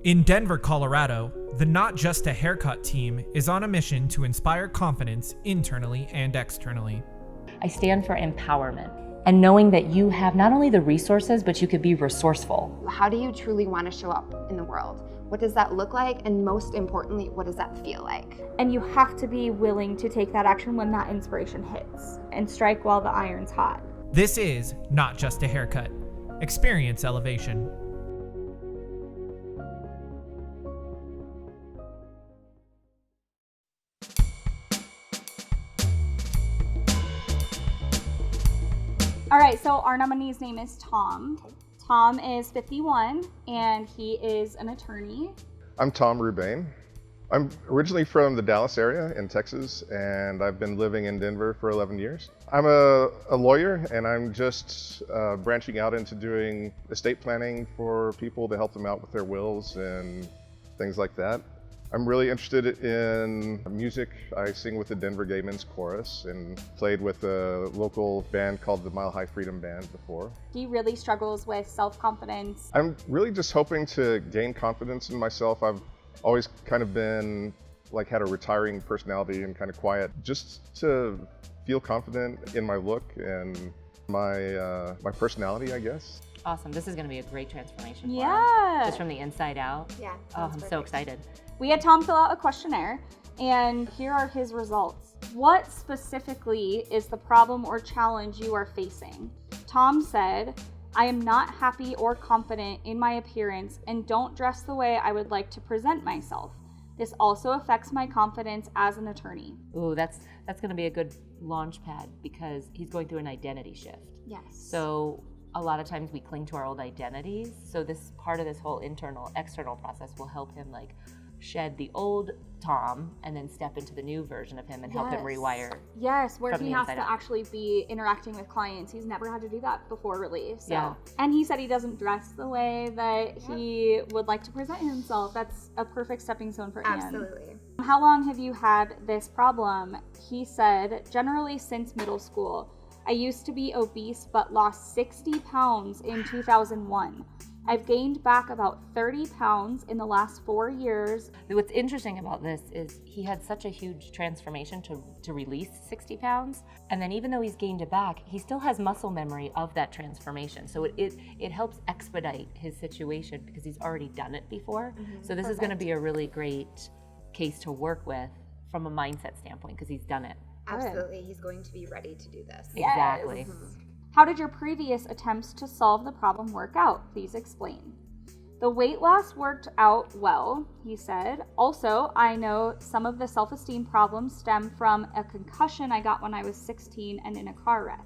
In Denver, Colorado, the Not Just a Haircut team is on a mission to inspire confidence internally and externally. I stand for empowerment and knowing that you have not only the resources, but you could be resourceful. How do you truly want to show up in the world? What does that look like? And most importantly, what does that feel like? And you have to be willing to take that action when that inspiration hits and strike while the iron's hot. This is Not Just a Haircut. Experience elevation. All right, so our nominee's name is Tom. Tom is 51 and he is an attorney. I'm Tom Rubane. I'm originally from the Dallas area in Texas, and I've been living in Denver for 11 years. I'm a lawyer, and I'm just branching out into doing estate planning for people to help them out with their wills and things like that. I'm really interested in music. I sing with the Denver Gay Men's Chorus and played with a local band called the Mile High Freedom Band before. He really struggles with self-confidence. I'm really just hoping to gain confidence in myself. I've always kind of been had a retiring personality and kind of quiet, just to feel confident in my look and my personality, I guess. Awesome. This is going to be a great transformation for him. Yeah. Just from the inside out. Yeah. Oh, I'm so excited. We had Tom fill out a questionnaire, and here are his results. What specifically is the problem or challenge you are facing? Tom said, I am not happy or confident in my appearance and don't dress the way I would like to present myself. This also affects my confidence as an attorney. Ooh, that's going to be a good launch pad because he's going through an identity shift. Yes. So a lot of times we cling to our old identities. So this part of this whole external process will help him shed the old Tom and then step into the new version of him and help him rewire. Yes, where from he the has inside to out. actually be interacting with clients. He's never had to do that before, really. So. Yeah. And he said he doesn't dress the way that he would like to present himself. That's a perfect stepping stone for him. Absolutely. How long have you had this problem? He said, generally since middle school. I used to be obese but lost 60 pounds in 2001. I've gained back about 30 pounds in the last 4 years. What's interesting about this is he had such a huge transformation to release 60 pounds. And then even though he's gained it back, he still has muscle memory of that transformation. So it helps expedite his situation because he's already done it before. Mm-hmm. So this is going to be a really great case to work with from a mindset standpoint because he's done it. Absolutely. He's going to be ready to do this. Exactly. Yes. How did your previous attempts to solve the problem work out? Please explain. The weight loss worked out well, he said. Also, I know some of the self-esteem problems stem from a concussion I got when I was 16 and in a car wreck.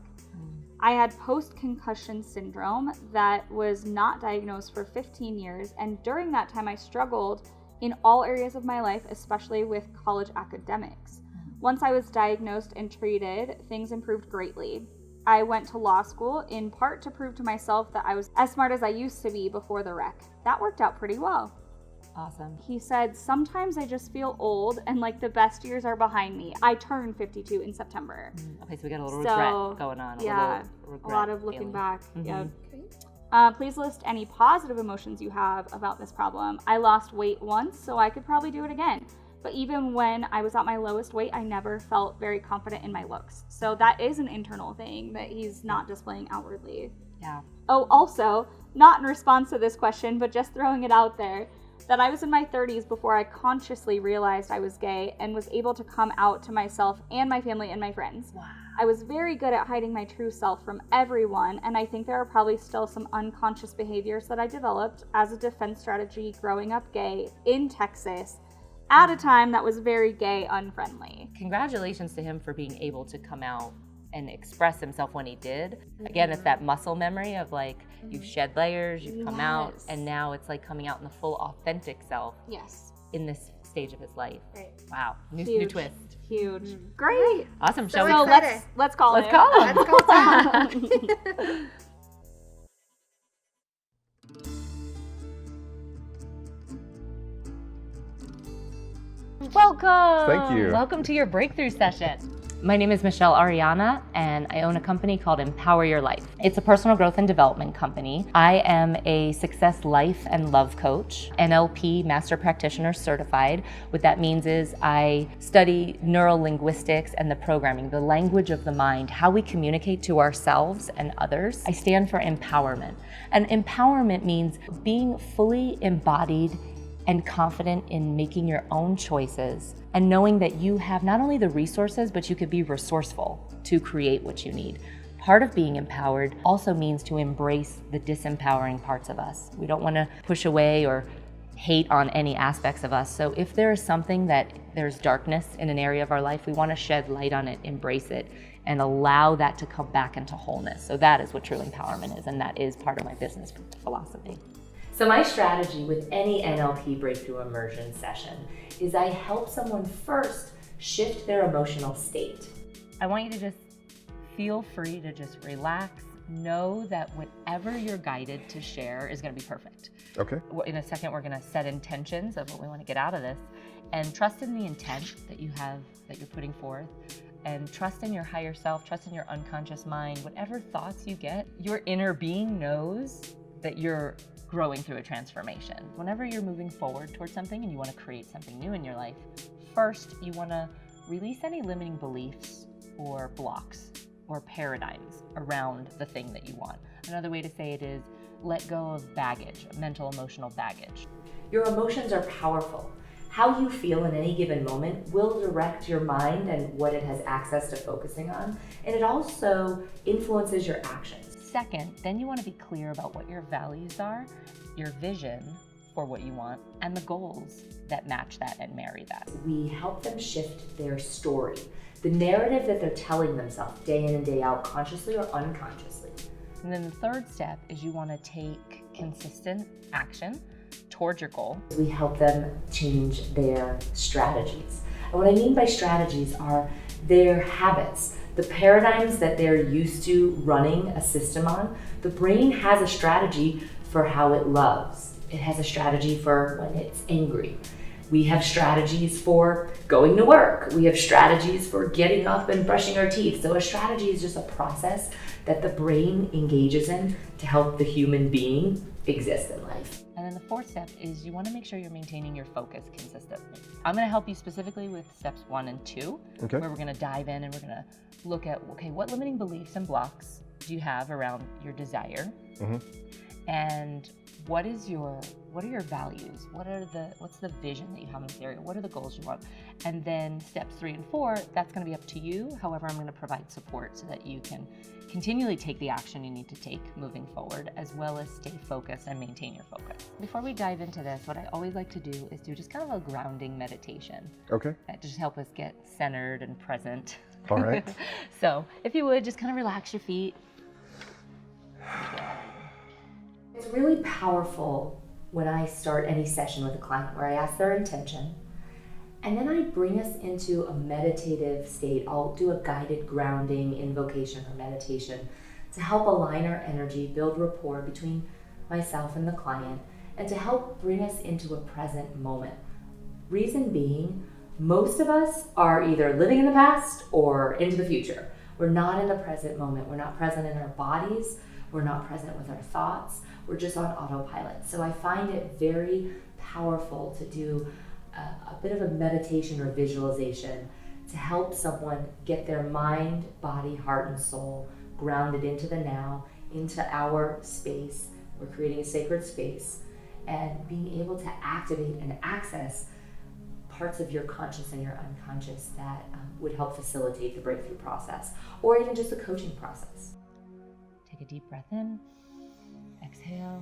I had post-concussion syndrome that was not diagnosed for 15 years, and during that time I struggled in all areas of my life, especially with college academics. Once I was diagnosed and treated, things improved greatly. I went to law school in part to prove to myself that I was as smart as I used to be before the wreck. That worked out pretty well. Awesome. He said, sometimes I just feel old and like the best years are behind me. I turned 52 in September. Okay, so we got a little regret going on. Yeah, a lot of looking back. Mm-hmm. Yeah. Please list any positive emotions you have about this problem. I lost weight once, so I could probably do it again. But even when I was at my lowest weight, I never felt very confident in my looks. So that is an internal thing that he's not displaying outwardly. Yeah. Oh, also, not in response to this question, but just throwing it out there, that I was in my 30s before I consciously realized I was gay and was able to come out to myself and my family and my friends. Wow. I was very good at hiding my true self from everyone, and I think there are probably still some unconscious behaviors that I developed as a defense strategy growing up gay in Texas at a time that was very gay unfriendly. Congratulations to him for being able to come out and express himself when he did. Again, it's that muscle memory of you've shed layers, you've come out, and now it's coming out in the full authentic self. Yes. In this stage of his life. Right. Wow. New twist. Huge. Great. Awesome. So let's call it. Let's call him. Let's call Tom. Welcome. Thank you. Welcome to your breakthrough session. My name is Michele Ariana, and I own a company called Empower Your Life. It's a personal growth and development company. I am a success life and love coach, NLP Master Practitioner certified. What that means is I study neurolinguistics and the programming, the language of the mind, how we communicate to ourselves and others. I stand for empowerment. And empowerment means being fully embodied and confident in making your own choices and knowing that you have not only the resources, but you could be resourceful to create what you need. Part of being empowered also means to embrace the disempowering parts of us. We don't want to push away or hate on any aspects of us. So if there is something that there's darkness in an area of our life, we want to shed light on it, embrace it, and allow that to come back into wholeness. So that is what true empowerment is, and that is part of my business philosophy. So my strategy with any NLP breakthrough immersion session is I help someone first shift their emotional state. I want you to just feel free to just relax. Know that whatever you're guided to share is going to be perfect. Okay. In a second, we're going to set intentions of what we want to get out of this, and trust in the intent that you have, that you're putting forth, and trust in your higher self, trust in your unconscious mind. Whatever thoughts you get, your inner being knows that you're growing through a transformation. Whenever you're moving forward towards something and you want to create something new in your life, first you want to release any limiting beliefs or blocks or paradigms around the thing that you want. Another way to say it is let go of baggage, mental, emotional baggage. Your emotions are powerful. How you feel in any given moment will direct your mind and what it has access to focusing on, and it also influences your actions. Second, then you want to be clear about what your values are, your vision for what you want, and the goals that match that and marry that. We help them shift their story, the narrative that they're telling themselves day in and day out, consciously or unconsciously. And then the third step is you want to take consistent action towards your goal. We help them change their strategies. And what I mean by strategies are their habits, the paradigms that they're used to running a system on. The brain has a strategy for how it loves. It has a strategy for when it's angry. We have strategies for going to work. We have strategies for getting up and brushing our teeth. So a strategy is just a process that the brain engages in to help the human being exist in life. And then the fourth step is you want to make sure you're maintaining your focus consistently. I'm going to help you specifically with steps 1 and 2, Okay. where we're going to dive in and we're going to look at, okay, what limiting beliefs and blocks do you have around your desire? Mm-hmm. And what are your values? What's the vision that you have in this area? What are the goals you want? And then steps 3 and 4, that's going to be up to you. However, I'm going to provide support so that you can continually take the action you need to take moving forward, as well as stay focused and maintain your focus. Before we dive into this, what I always like to do is do just kind of a grounding meditation. Okay. That just help us get centered and present. All right. So if you would, just kind of relax your feet. It's really powerful when I start any session with a client where I ask their intention, and then I bring us into a meditative state. I'll do a guided grounding invocation or meditation to help align our energy, build rapport between myself and the client, and to help bring us into a present moment. Reason being, most of us are either living in the past or into the future. We're not in the present moment. We're not present in our bodies. We're not present with our thoughts. We're just on autopilot. So I find it very powerful to do a bit of a meditation or visualization to help someone get their mind, body, heart, and soul grounded into the now, into our space. We're creating a sacred space, and being able to activate and access parts of your conscious and your unconscious that would help facilitate the breakthrough process, or even just the coaching process. Take a deep breath in, exhale.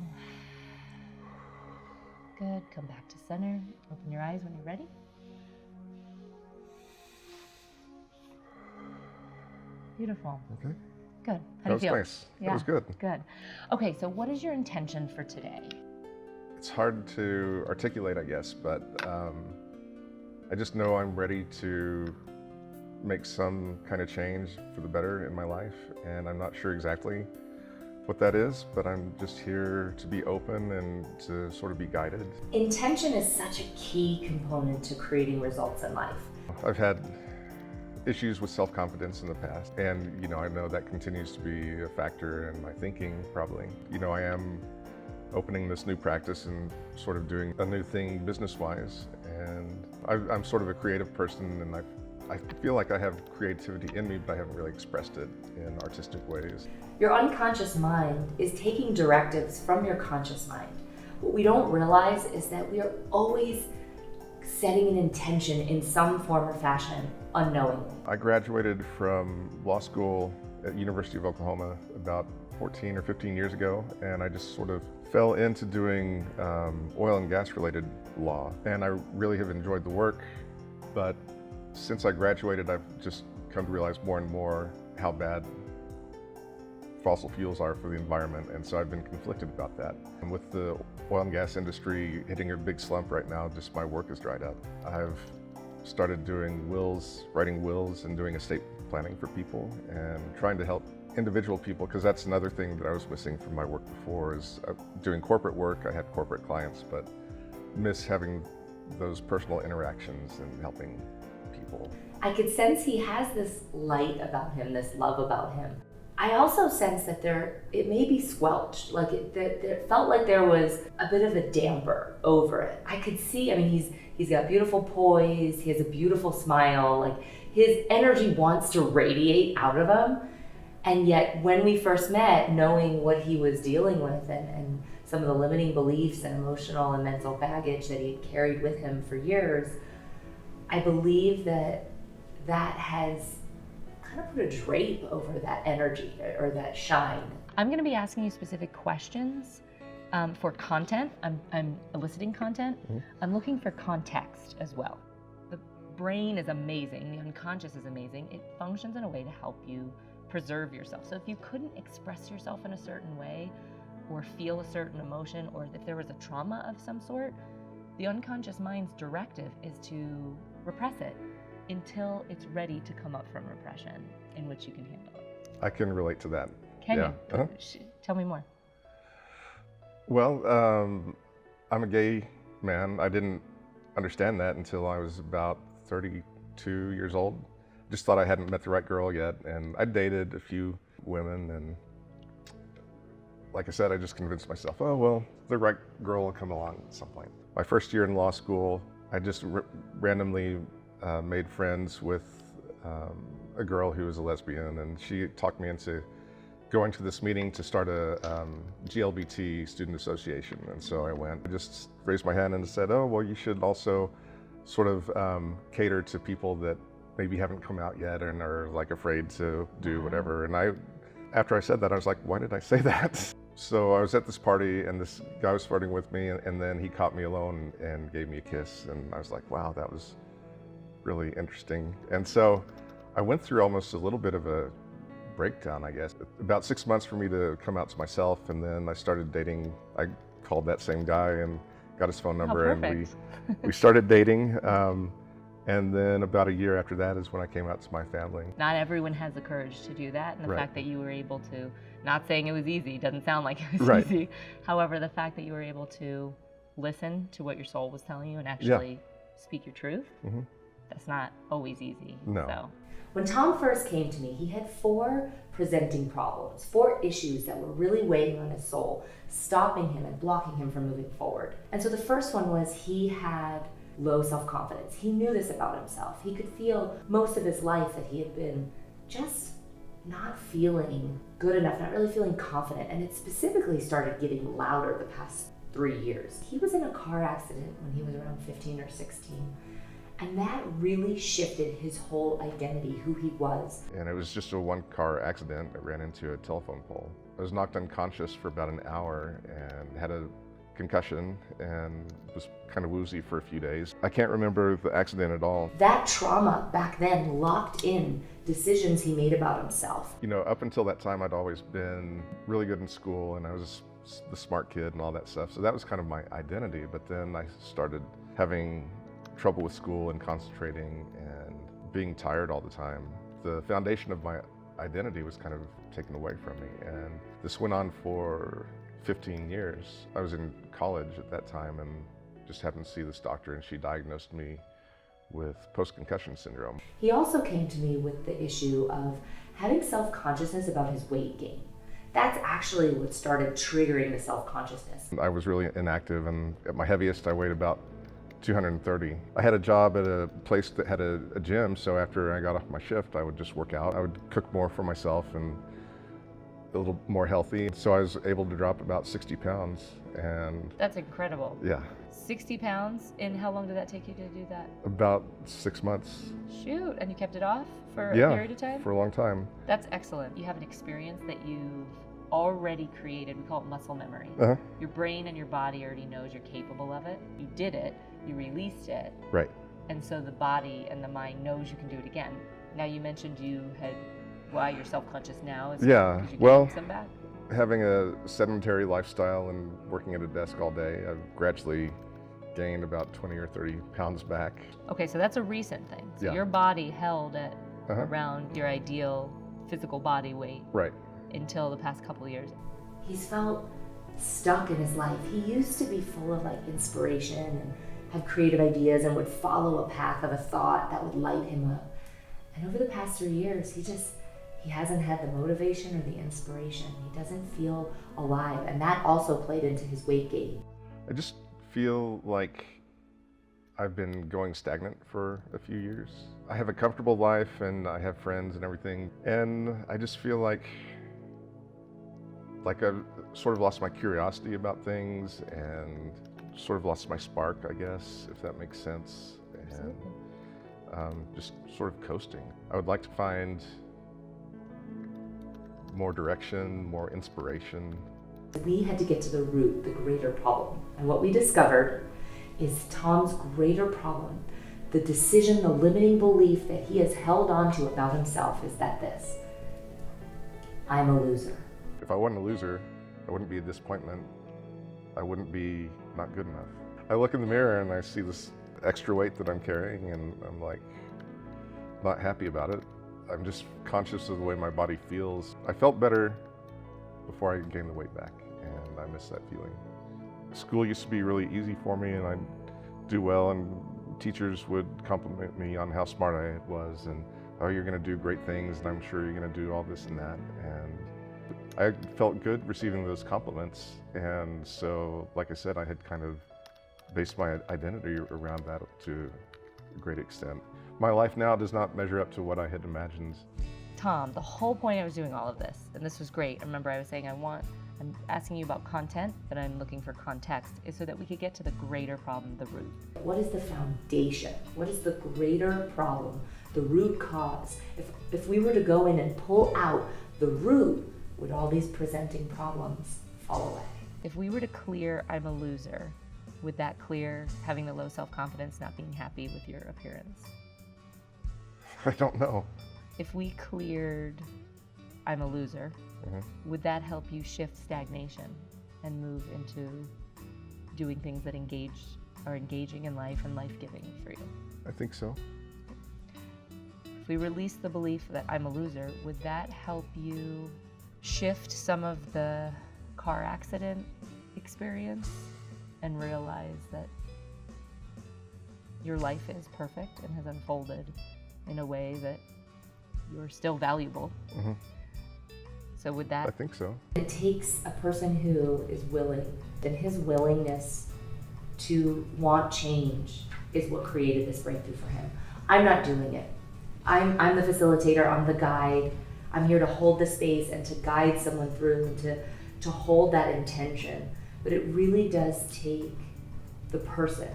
Good, come back to center. Open your eyes when you're ready. Beautiful. Okay. Good. How That do you was feel? nice. Yeah. That was good. Good. Okay, so what is your intention for today? It's hard to articulate, I guess, but I just know I'm ready to make some kind of change for the better in my life, and I'm not sure exactly what that is, but I'm just here to be open and to sort of be guided. Intention is such a key component to creating results in life. I've had issues with self-confidence in the past, and I know that continues to be a factor in my thinking probably. I am opening this new practice and sort of doing a new thing business-wise, and I'm sort of a creative person, and I feel like I have creativity in me, but I haven't really expressed it in artistic ways. Your unconscious mind is taking directives from your conscious mind. What we don't realize is that we are always setting an intention in some form or fashion unknowingly. I graduated from law school at University of Oklahoma about 14 or 15 years ago, and I just sort of fell into doing oil and gas related law, and I really have enjoyed the work, but since I graduated, I've just come to realize more and more how bad fossil fuels are for the environment, and so I've been conflicted about that. And with the oil and gas industry hitting a big slump right now, just my work has dried up. I've started doing wills, writing wills, and doing estate planning for people, and trying to help individual people, because that's another thing that I was missing from my work before, is doing corporate work. I had corporate clients, but miss having those personal interactions and helping people. I could sense he has this light about him, this love about him. I also sense that it may be squelched, like it felt like there was a bit of a damper over it. I could see, he's got beautiful poise, he has a beautiful smile, like his energy wants to radiate out of him. And yet when we first met, knowing what he was dealing with and some of the limiting beliefs and emotional and mental baggage that he had carried with him for years, I believe that has kind of put a drape over that energy or that shine. I'm going to be asking you specific questions for content. I'm eliciting content. Mm-hmm. I'm looking for context as well. The brain is amazing. The unconscious is amazing. It functions in a way to help you preserve yourself. So if you couldn't express yourself in a certain way or feel a certain emotion, or if there was a trauma of some sort, the unconscious mind's directive is to repress it until it's ready to come up from repression, in which you can handle it. I can relate to that. Can yeah. you? Uh-huh. Tell me more. Well, I'm a gay man. I didn't understand that until I was about 32 years old. Just thought I hadn't met the right girl yet, and I dated a few women, and like I said, I just convinced myself, oh well, the right girl will come along at some point. My first year in law school, I just randomly made friends with a girl who was a lesbian, and she talked me into going to this meeting to start a GLBT student association. And so I went. I just raised my hand and said, oh, well, you should also sort of cater to people that maybe haven't come out yet and are like afraid to do whatever. And after I said that, I was like, why did I say that? So I was at this party, and this guy was flirting with me, and then he caught me alone and gave me a kiss, and I was like, wow, that was really interesting. And so I went through almost a little bit of a breakdown, I guess. About 6 months for me to come out to myself, and then I started dating. I called that same guy and got his phone number, and we started dating. And then about a year after that is when I came out to my family. Not everyone has the courage to do that, and the fact that you were able to, not saying it was easy, doesn't sound like it was easy. However, the fact that you were able to listen to what your soul was telling you and actually speak your truth, that's not always easy. No. So. When Tom first came to me, he had 4 presenting problems, 4 issues that were really weighing on his soul, stopping him and blocking him from moving forward. And so the first one was he had low self-confidence. He knew this about himself. He could feel most of his life that he had been just not feeling good enough, not really feeling confident, and it specifically started getting louder the past 3 years. He was in a car accident when he was around 15 or 16, and that really shifted his whole identity, who he was. And it was just a one-car accident. I ran into a telephone pole. I was knocked unconscious for about an hour and had a concussion and was kind of woozy for a few days. I can't remember the accident at all. That trauma back then locked in decisions he made about himself. You know, up until that time, I'd always been really good in school, and I was the smart kid and all that stuff. So that was kind of my identity. But then I started having trouble with school and concentrating and being tired all the time. The foundation of my identity was kind of taken away from me. And this went on for 15 years. I was in college at that time and just happened to see this doctor, and she diagnosed me with post-concussion syndrome. He also came to me with the issue of having self-consciousness about his weight gain. That's actually what started triggering the self-consciousness. I was really inactive, and at my heaviest I weighed about 230. I had a job at a place that had a gym, so after I got off my shift I would just work out. I would cook more for myself and a little more healthy. So I was able to drop about 60 pounds. And that's incredible. Yeah. 60 pounds, and how long did that take you to do that? About 6 months. Shoot, and you kept it off for a Yeah, period of time? for a long time. That's excellent. You have an experience that you've already created. We call it muscle memory. Uh-huh. Your brain and your body already knows you're capable of it. You did it, you released it. Right. And so the body and the mind knows you can do it again. Now you mentioned you had, why you're self-conscious now is because you gained some back? Having a sedentary lifestyle and working at a desk all day, I've gradually gained about 20 or 30 pounds back. Okay, so that's a recent thing. So Yeah. your body held at around your ideal physical body weight. Right. Until the past couple of years. He's felt stuck in his life. He used to be full of like inspiration and had creative ideas and would follow a path of a thought that would light him up. And over the past 3 years, he hasn't had the motivation or the inspiration. He doesn't feel alive, and that also played into his weight gain. I just feel like I've been going stagnant for a few years. I have a comfortable life and I have friends and everything, and I just feel like I've sort of lost my curiosity about things and sort of lost my spark, I guess, if that makes sense. And just sort of coasting. I would like to find more direction, more inspiration. We had to get to the root, the greater problem. And what we discovered is Tom's greater problem, the decision, the limiting belief that he has held on to about himself is that this: I'm a loser. If I wasn't a loser, I wouldn't be a disappointment. I wouldn't be not good enough. I look in the mirror and I see this extra weight that I'm carrying, and I'm like, not happy about it. I'm just conscious of the way my body feels. I felt better before I gained the weight back, and I miss that feeling. School used to be really easy for me, and I'd do well, and teachers would compliment me on how smart I was, and oh, you're gonna do great things, and I'm sure you're gonna do all this and that. And I felt good receiving those compliments, and so, like I said, I had kind of based my identity around that to a great extent. My life now does not measure up to what I had imagined. Tom, the whole point I was doing all of this, and this was great. Remember, I was saying I'm asking you about content, but I'm looking for context, is so that we could get to the greater problem, the root. What is the foundation? What is the greater problem, the root cause? If we were to go in and pull out the root, would all these presenting problems fall away? If we were to clear I'm a loser, would that clear having the low self-confidence, not being happy with your appearance? I don't know. If we cleared I'm a loser, would that help you shift stagnation and move into doing things that are engaging in life and life-giving for you? I think so. If we release the belief that I'm a loser, would that help you shift some of the car accident experience and realize that your life is perfect and has unfolded in a way that you're still valuable? So would that... I think so. It takes a person who is willing, and his willingness to want change is what created this breakthrough for him. I'm not doing it. I'm the facilitator, I'm the guide. I'm here to hold the space and to guide someone through and to hold that intention. But it really does take the person.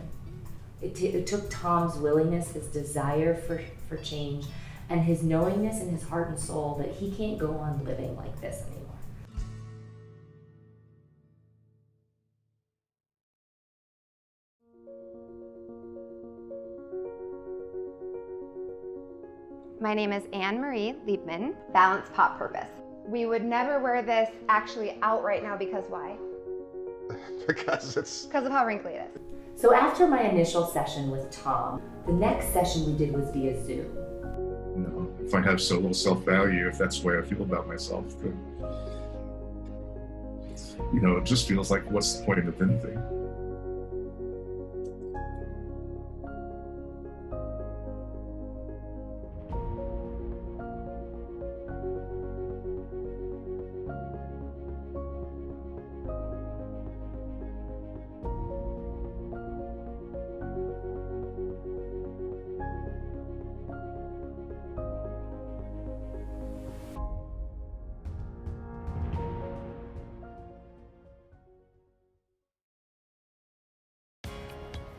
It took Tom's willingness, his desire for change, and his knowingness in his heart and soul that he can't go on living like this anymore. My name is Anne-Marie Liebman, Balance Pop Purpose. We would never wear this actually out right now because why? Because of how wrinkly it is. So after my initial session with Tom, the next session we did was via Zoom. No, if I have so low self-value, if that's the way I feel about myself, then, it just feels like, what's the point of anything?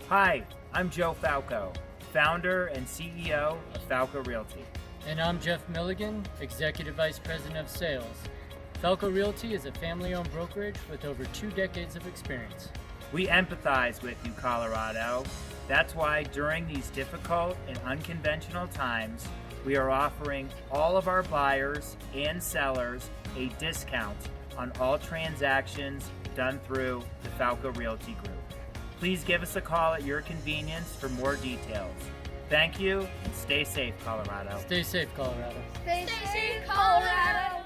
Hi, I'm Joe Falco, founder and CEO of Falco Realty. And I'm Jeff Milligan, Executive Vice President of Sales. Falco Realty is a family-owned brokerage with over 2 decades of experience. We empathize with you, Colorado. That's why during these difficult and unconventional times, we are offering all of our buyers and sellers a discount on all transactions done through the Falco Realty Group. Please give us a call at your convenience for more details. Thank you, and stay safe, Colorado. Stay safe, Colorado. Stay safe, Colorado.